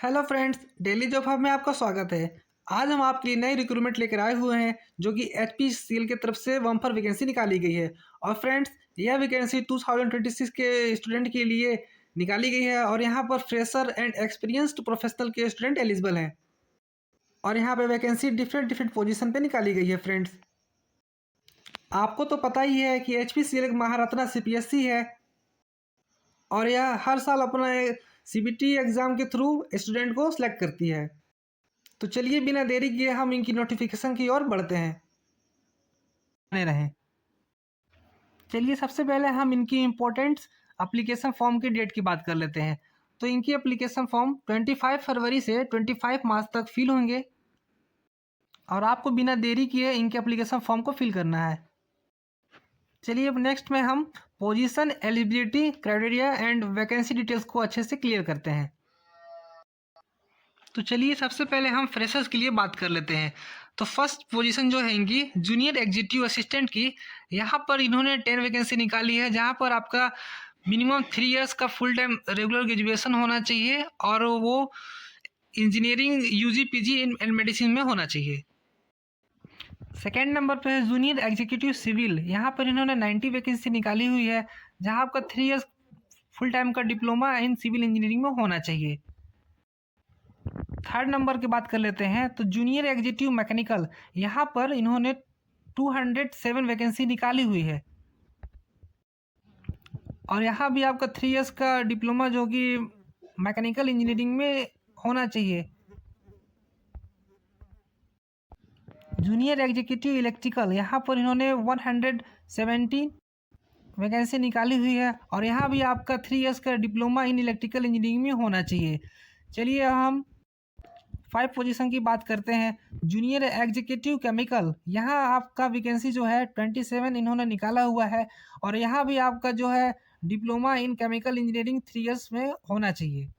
Hello friends, daily job hub में आपका स्वागत है। आज हम आपके लिए नई रिक्रूटमेंट लेकर आए हुए हैं जो कि एचपीसीएल की तरफ से बम्पर वैकेंसी निकाली गई है। और फ्रेंड्स, यह वैकेंसी 2026 के स्टूडेंट के लिए निकाली गई है और यहाँ पर फ्रेशर एंड एक्सपीरियंस्ड प्रोफेशनल के स्टूडेंट एलिजिबल हैं। और यहाँ पे वैकेंसी डिफरेंट डिफरेंट पोजीशन पे निकाली गई है। फ्रेंड्स, आपको तो पता ही है कि एचपीसीएल एक महारत्ना सीपीएससी है और यह हर साल अपना सीबीटी एग्ज़ाम के थ्रू स्टूडेंट को सिलेक्ट करती है। तो चलिए बिना देरी किए हम इनकी नोटिफिकेशन की ओर बढ़ते हैं। बने रहें। चलिए सबसे पहले हम इनकी इम्पोर्टेंट एप्लीकेशन फॉर्म की डेट की बात कर लेते हैं। तो इनकी एप्लीकेशन फॉर्म 25 फरवरी से 25 मार्च तक फिल होंगे और आपको बिना देरी किए इनके एप्लीकेशन फॉर्म को फिल करना है। चलिए अब नेक्स्ट में हम position, eligibility criteria and vacancy details को अच्छे से क्लियर करते हैं। तो चलिए सबसे पहले हम फ्रेशर्स के लिए बात कर लेते हैं। तो फर्स्ट पोजीशन जो है इनकी जूनियर एग्जीक्यूटिव असिस्टेंट की, यहाँ पर इन्होंने 10 वैकेंसी निकाली है जहाँ पर आपका मिनिमम 3 इयर्स का फुल टाइम रेगुलर ग्रेजुएशन होना चाहिए और वो engineering UG PG and medicine में होना चाहिए। सेकेंड नंबर पे है जूनियर एग्जीक्यूटिव सिविल, यहाँ पर इन्होंने 90 वैकेंसी निकाली हुई है जहाँ आपका 3 इयर्स फुल टाइम का डिप्लोमा इन सिविल इंजीनियरिंग में होना चाहिए। थर्ड नंबर की बात कर लेते हैं तो जूनियर एग्जीक्यूटिव मैकेनिकल, यहाँ पर इन्होंने 207 वैकेंसी निकाली हुई है और यहाँ भी आपका 3 इयर्स का डिप्लोमा जो कि मैकेनिकल इंजीनियरिंग में होना चाहिए। जूनियर एग्जीक्यूटिव इलेक्ट्रिकल, यहाँ पर इन्होंने 117 वैकेंसी निकाली हुई है और यहाँ भी आपका 3 इयर्स का डिप्लोमा इन इलेक्ट्रिकल इंजीनियरिंग में होना चाहिए। चलिए हम 5 पोजीशन की बात करते हैं। जूनियर एग्जीक्यूटिव केमिकल, यहाँ आपका वैकेंसी जो है 27 इन्होंने निकाला हुआ है और यहाँ भी आपका जो है diploma in chemical engineering 3 years में होना चाहिए।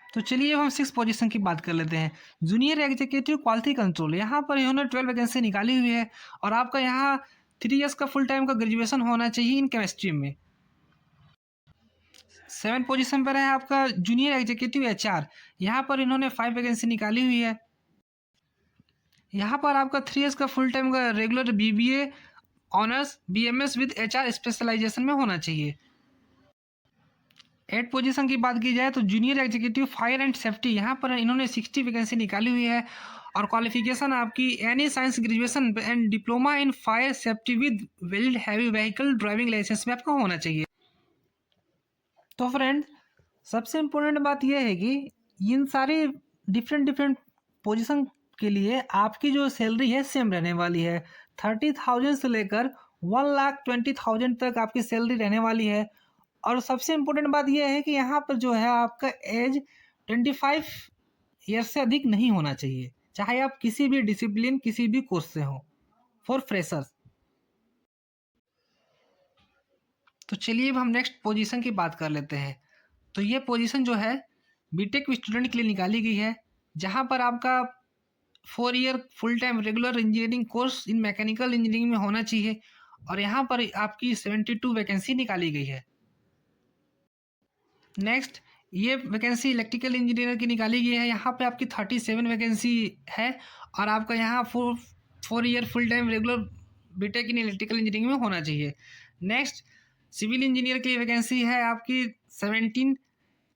तो चलिए अब हम 6 पोजीशन की बात कर लेते हैं। जूनियर एग्जीक्यूटिव क्वालिटी कंट्रोल, यहाँ पर इन्होंने 12 वैकेंसी निकाली हुई है और आपका यहाँ 3 इयर्स का फुल टाइम का ग्रेजुएशन होना चाहिए इन केमिस्ट्री में। 7 पोजीशन पर है आपका जूनियर एग्जीक्यूटिव एचआर, यहाँ पर इन्होंने 5 वैकेंसी निकाली हुई है। यहाँ पर आपका 3 इयर्स का फुल टाइम का regular BBA honours BMS with HR specialization में होना चाहिए। 8 पोजीशन की बात की जाए तो junior executive fire and safety, यहाँ पर इन्होंने 60 वैकेंसी निकाली हुई है और क्वालिफिकेशन आपकी any science graduation and diploma in fire safety with valid heavy vehicle driving licence में आपका होना चाहिए। तो फ्रेंड, सबसे इम्पोर्टेंट बात यह है कि इन सारी डिफरेंट डिफरेंट पोजीशन के लिए आपकी जो सैलरी है सेम रहने वाली है। 30,000 से लेकर 1,20,000 तक आपकी सैलरी रहने वाली है। और सबसे इम्पोर्टेंट बात यह है कि यहाँ पर जो है आपका एज 25 ईयर्स से अधिक नहीं होना चाहिए, चाहे आप किसी भी डिसिप्लिन किसी भी कोर्स से हो, फॉर फ्रेशर्स। तो चलिए अब हम नेक्स्ट पोजीशन की बात कर लेते हैं। तो ये पोजीशन जो है बीटेक स्टूडेंट के लिए निकाली गई है जहाँ पर आपका 4 year full time regular engineering course इन मैकेनिकल इंजीनियरिंग में होना चाहिए और यहाँ पर आपकी 72 वैकेंसी निकाली गई है। नेक्स्ट, ये वैकेंसी इलेक्ट्रिकल इंजीनियर की निकाली गई है, यहाँ पे आपकी 37 वैकेंसी है और आपका यहाँ 4 year full time regular BTech in electrical engineering में होना चाहिए। नेक्स्ट, सिविल इंजीनियर की वैकेंसी है आपकी 17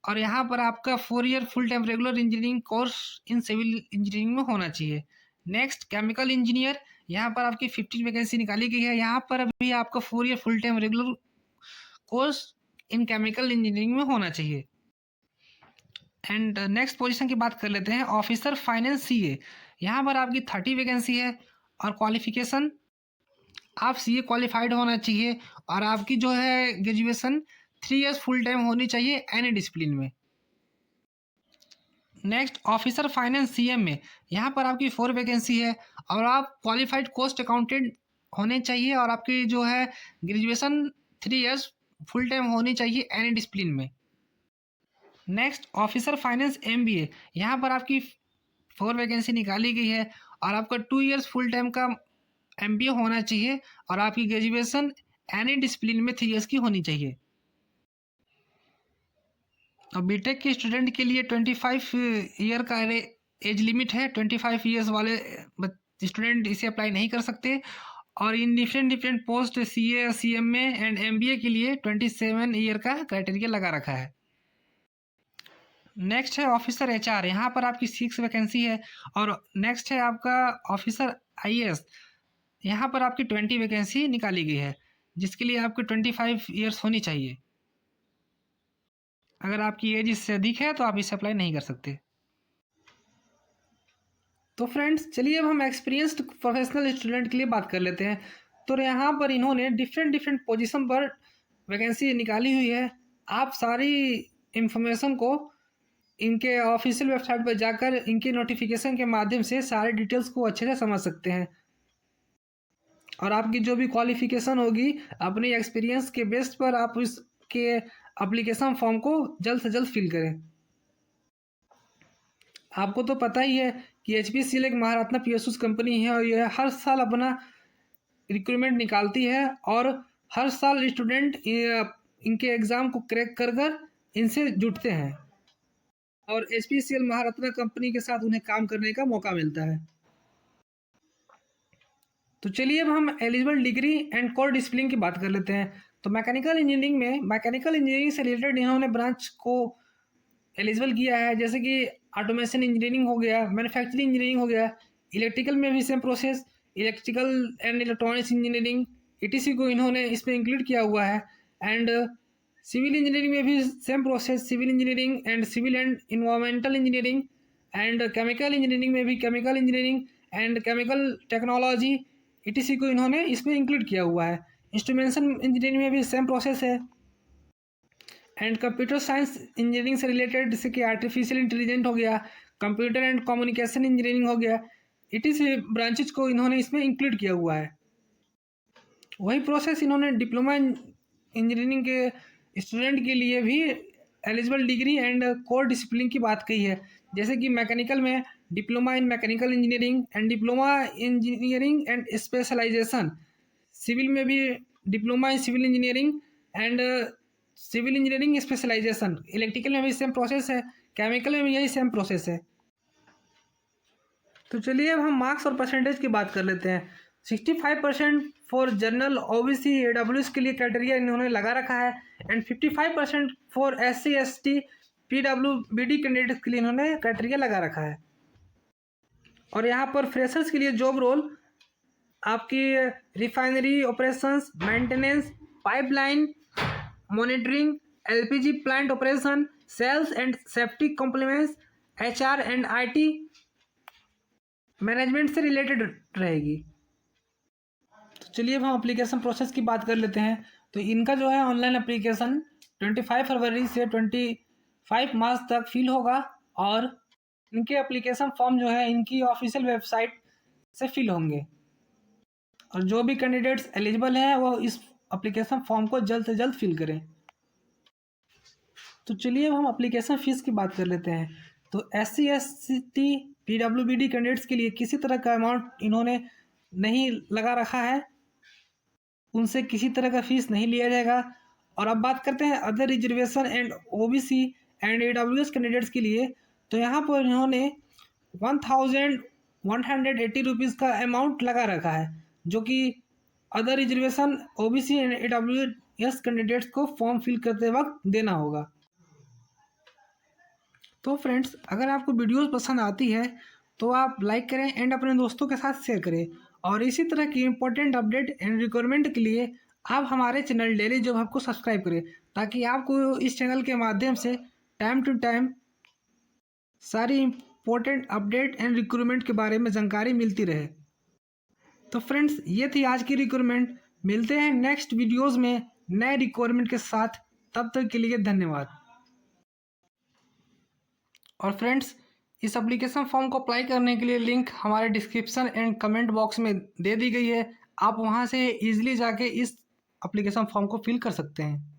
और यहाँ पर आपका 4 year full time regular engineering course in civil engineering में होना चाहिए। नेक्स्ट, केमिकल इंजीनियर, यहाँ पर आपकी 15 वैकेंसी निकाली गई है, यहाँ पर अभी आपका 4 year full time regular course in chemical engineering में होना चाहिए। एंड नेक्स्ट पोजीशन की बात कर लेते हैं ऑफिसर फाइनेंस सीए, यहाँ पर आपकी 30 वैकेंसी है और क्वालिफिकेशन आप सीए क्वालिफाइड होना चाहिए और आपकी जो है ग्रेजुएशन 3 इयर्स फुल टाइम होनी चाहिए एनी डिसिप्लिन में। नेक्स्ट, ऑफिसर फाइनेंस सीएम में यहाँ पर आपकी 4 वैकेंसी है और आप क्वालिफाइड कॉस्ट अकाउंटेंट होने चाहिए और आपकी जो है ग्रेजुएशन 3 इयर्स फुल टाइम होनी चाहिए एनी डिसिप्लिन में। नेक्स्ट, ऑफिसर फाइनेंस एमबीए, यहाँ पर आपकी 4 वैकेंसी निकाली गई है और आपका 2 इयर्स फुल टाइम का एमबीए होना चाहिए और आपकी ग्रेजुएशन एनी डिसिप्लिन में 3 इयर्स की होनी चाहिए। और बीटेक के स्टूडेंट के लिए 25 ईयर का एज लिमिट है। 25 ईयर्स वाले स्टूडेंट इसे अप्लाई नहीं कर सकते। और in different post CA, CMA and MBA के लिए 27 ईयर का क्राइटेरिया लगा रखा है। नेक्स्ट है ऑफिसर HR, यहाँ पर आपकी 6 वैकेंसी है। और नेक्स्ट है आपका ऑफिसर IAS, यहाँ पर आपकी 20 वैकेंसी निकाली गई है, जिसके लिए आपको 25 ईयर्स होनी चाहिए। अगर आपकी एज इससे अधिक है तो आप इसे अप्लाई नहीं कर सकते। तो फ्रेंड्स चलिए अब हम एक्सपीरियंस्ड प्रोफेशनल स्टूडेंट के लिए बात कर लेते हैं। तो यहाँ पर इन्होंने डिफरेंट पोजीशन पर वैकेंसी निकाली हुई है। आप सारी इंफॉर्मेशन को इनके ऑफिशियल वेबसाइट पर जाकर इनके नोटिफिकेशन के माध्यम से सारे डिटेल्स को अच्छे से समझ सकते हैं। और आपकी जो भी क्वालिफिकेशन होगी अपने एक्सपीरियंस के बेस पर आप इसके एप्लीकेशन फॉर्म को जल्द से जल्द फिल करें। आपको तो पता ही है कि HPCL एक महारत्ना PSUs कंपनी है और यह हर साल अपना रिक्रूटमेंट निकालती है और हर साल स्टूडेंट इनके एग्ज़ाम को क्रैक कर इनसे जुड़ते हैं और HPCL महारत्ना कंपनी के साथ उन्हें काम करने का मौका मिलता है। तो चलिए अब हम eligible degree and core discipline की बात कर लेते हैं। तो मैकेनिकल इंजीनियरिंग से रिलेटेड इन्होंने ब्रांच को एलिजिबल किया है, जैसे कि ऑटोमेशन इंजीनियरिंग हो गया, मैन्युफैक्चरिंग इंजीनियरिंग हो गया, इलेक्ट्रिकल में भी same process, electrical and electronics engineering ETC को इन्होंने इसमें इंक्लूड किया हुआ है। एंड सिविल इंजीनियरिंग में भी same process, civil engineering and civil and environmental engineering. And chemical engineering में भी chemical engineering and chemical technology ETC को इन्होंने इसमें इंक्लूड किया हुआ है। इंस्ट्रूमेंटेशन इंजीनियरिंग में भी सेम प्रोसेस है। एंड कंप्यूटर साइंस इंजीनियरिंग से रिलेटेड जैसे कि आर्टिफिशियल इंटेलिजेंस हो गया, कंप्यूटर एंड कम्युनिकेशन इंजीनियरिंग हो गया, ETC ब्रांचेज को इन्होंने इसमें इंक्लूड किया हुआ है। वही प्रोसेस इन्होंने डिप्लोमा इंजीनियरिंग के स्टूडेंट के लिए भी eligible degree and core discipline की बात कही है, जैसे कि मैकेनिकल में diploma in mechanical engineering and diploma engineering and specialization, civil में भी diploma in civil engineering and civil engineering specialization, electrical में भी सेम प्रोसेस है, केमिकल में भी यही सेम प्रोसेस है। तो चलिए अब हम मार्क्स और परसेंटेज की बात कर लेते हैं। 65% फॉर जनरल OBC AWS के लिए क्राइटेरिया इन्होंने लगा रखा है and 55% for SC ST PWBD candidates के लिए इन्होंने क्राइटेरिया लगा रखा है। और यहाँ पर फ्रेशर्स के लिए जॉब रोल आपकी refinery operations, maintenance, pipeline monitoring, LPG plant operation, sales and safety compliments, HR and IT management से रिलेटेड रहेगी। तो चलिए अब हम एप्लीकेशन प्रोसेस की बात कर लेते हैं। तो इनका जो है ऑनलाइन एप्लीकेशन 25 फरवरी से 25 मार्च तक फिल होगा और इनके एप्लीकेशन फॉर्म जो है इनकी ऑफिशियल वेबसाइट से फिल होंगे। और जो भी कैंडिडेट्स एलिजिबल हैं वो इस एप्लीकेशन फॉर्म को जल्द से जल्द फिल करें। तो चलिए अब हम एप्लीकेशन फ़ीस की बात कर लेते हैं। तो SC ST PWBD कैंडिडेट्स के लिए किसी तरह का अमाउंट इन्होंने नहीं लगा रखा है, उनसे किसी तरह का फ़ीस नहीं लिया जाएगा। और अब बात करते हैं other reservation and OBC and AWS candidates के लिए। तो यहाँ पर इन्होंने 1180 रुपीज़ का अमाउंट लगा रखा है, जो कि other reservation OBC and AWS candidates को फॉर्म फिल करते वक्त देना होगा। तो फ्रेंड्स अगर आपको वीडियोस पसंद आती है तो आप लाइक करें एंड अपने दोस्तों के साथ शेयर करें। और इसी तरह की इम्पोर्टेंट अपडेट एंड रिक्वायरमेंट के लिए आप हमारे चैनल डेली जॉब हब को सब्सक्राइब करें, ताकि आपको इस चैनल के माध्यम से टाइम टू टाइम सारी इम्पोर्टेंट अपडेट एंड रिक्रूटमेंट के बारे में जानकारी मिलती रहे। तो फ्रेंड्स ये थी आज की रिक्रूटमेंट। मिलते हैं नेक्स्ट वीडियोज़ में नए रिक्वायरमेंट के साथ। तब तक के लिए धन्यवाद। और फ्रेंड्स इस एप्लीकेशन फॉर्म को अप्लाई करने के लिए लिंक हमारे डिस्क्रिप्शन एंड कमेंट बॉक्स में दे दी गई है। आप वहां से इजीली जाके इस एप्लीकेशन फॉर्म को फिल कर सकते हैं।